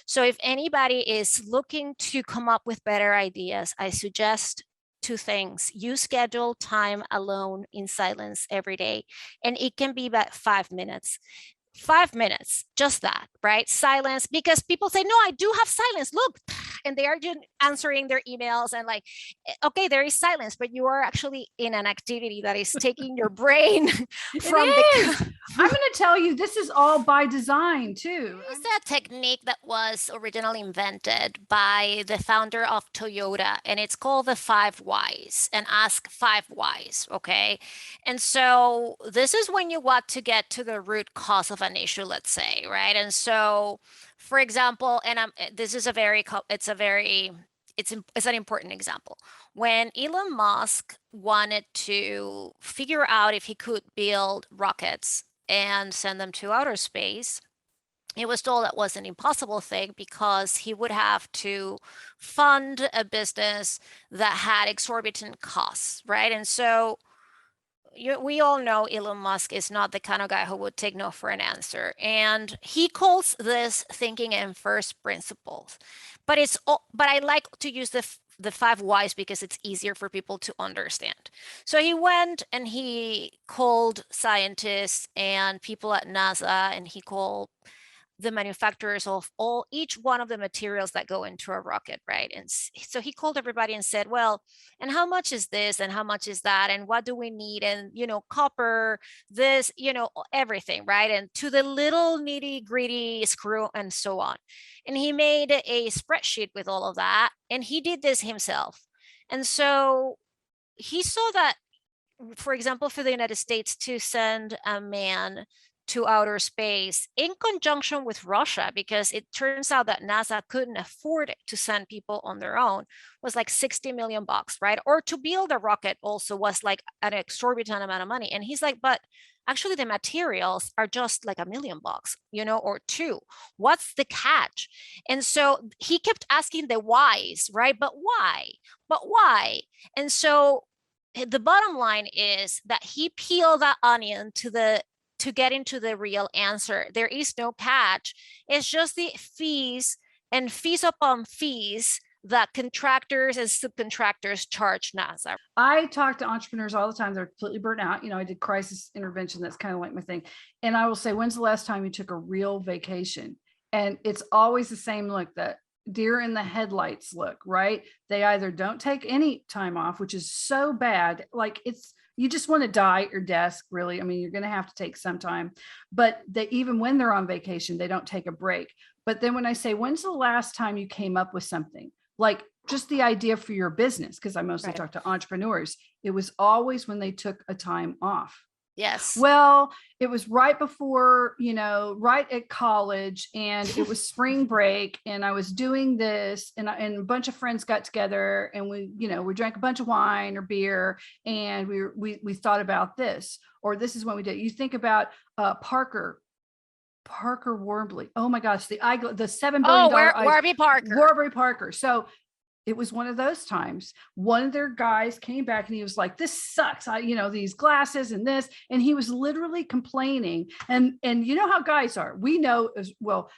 So if anybody is looking to come up with better ideas, I suggest two things. You schedule time alone in silence every day, and it can be about 5 minutes. 5 minutes, just that, right? Silence, because people say, no, I do have silence. Look, and they are just answering their emails and like, okay, there is silence, but you are actually in an activity that is taking your brain from the. It is. I'm going to tell you, this is all by design too. It's a technique that was originally invented by the founder of Toyota, and it's called the 5 whys and ask 5 whys. Okay. And so this is when you want to get to the root cause of an issue, let's say, right? And so, for example, and this is a very, it's an important example. When Elon Musk wanted to figure out if he could build rockets and send them to outer space, he was told that was an impossible thing because he would have to fund a business that had exorbitant costs, right? And so we all know Elon Musk is not the kind of guy who would take no for an answer. And he calls this thinking in first principles. But I like to use the 5 whys because it's easier for people to understand. So he went and he called scientists and people at NASA, and he called the manufacturers of each one of the materials that go into a rocket, right? And so he called everybody and said, well, and how much is this and how much is that and what do we need, and copper, this, everything, right? And to the little nitty gritty screw and so on. And he made a spreadsheet with all of that, and he did this himself. And so he saw that, for example, for the United States to send a man to outer space in conjunction with Russia, because it turns out that NASA couldn't afford it to send people on their own, was like 60 million bucks, right? Or to build a rocket also was like an exorbitant amount of money. And he's like, but actually the materials are just like $1 million, or two. What's the catch? And so he kept asking the whys, right? But why? But why? And so the bottom line is that he peeled that onion to get into the real answer. There is no catch. It's just the fees and fees upon fees that contractors and subcontractors charge NASA. I talk to entrepreneurs all the time. They're completely burnt out. I did crisis intervention. That's kind of like my thing. And I will say, when's the last time you took a real vacation? And it's always the same look, that deer in the headlights look, right? They either don't take any time off, which is so bad. Like you just want to die at your desk, really. I mean, you're going to have to take some time, but even when they're on vacation, they don't take a break. But then when I say, when's the last time you came up with something like just the idea for your business? Because I mostly talk to entrepreneurs. It was always when they took a time off. Yes. Well, it was right before, right at college, and it was spring break, and I was doing this, and a bunch of friends got together, and we drank a bunch of wine or beer, and we thought about this, or this is when we did. You think about Parker Warbley. Oh my gosh, the $7 billion. Warby Parker. Warby Parker. So it was one of those times. One of their guys came back and he was like, this sucks. These glasses and this, and he was literally complaining. And you know how guys are. We know as well.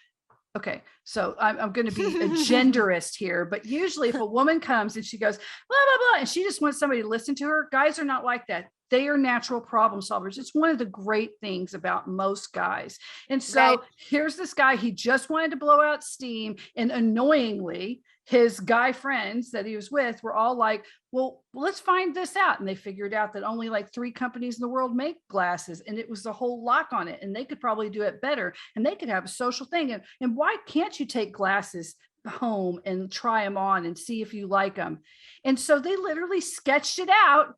Okay, so I'm going to be a genderist here, but usually if a woman comes and she goes, blah, blah, blah, and she just wants somebody to listen to her, guys are not like that. They are natural problem solvers. It's one of the great things about most guys. And so Here's this guy, he just wanted to blow out steam, and annoyingly, his guy friends that he was with were all like, well, let's find this out. And they figured out that only like 3 companies in the world make glasses, and it was the whole lock on it. And they could probably do it better, and they could have a social thing. And why can't you take glasses home and try them on and see if you like them? And so they literally sketched it out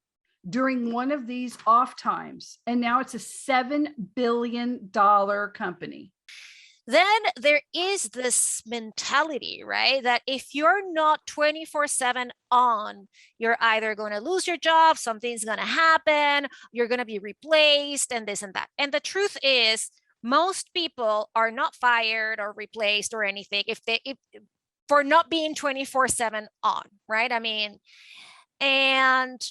during one of these off times. And now it's a $7 billion company. Then there is this mentality, right? That if you're not 24/7 on, you're either going to lose your job, something's going to happen, you're going to be replaced, and this and that. And the truth is, most people are not fired or replaced or anything if for not being 24/7 on, right? I mean, and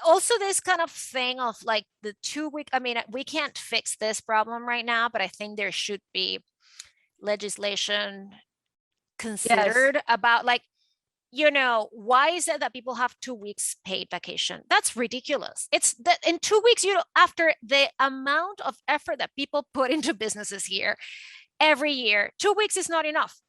also this kind of thing of like the 2 week, I mean, we can't fix this problem right now, but I think there should be legislation Yes. considered about like, you know, why is it that people have 2 weeks paid vacation? That's ridiculous. It's that in 2 weeks, you know, after the amount of effort that people put into businesses here every year, 2 weeks is not enough.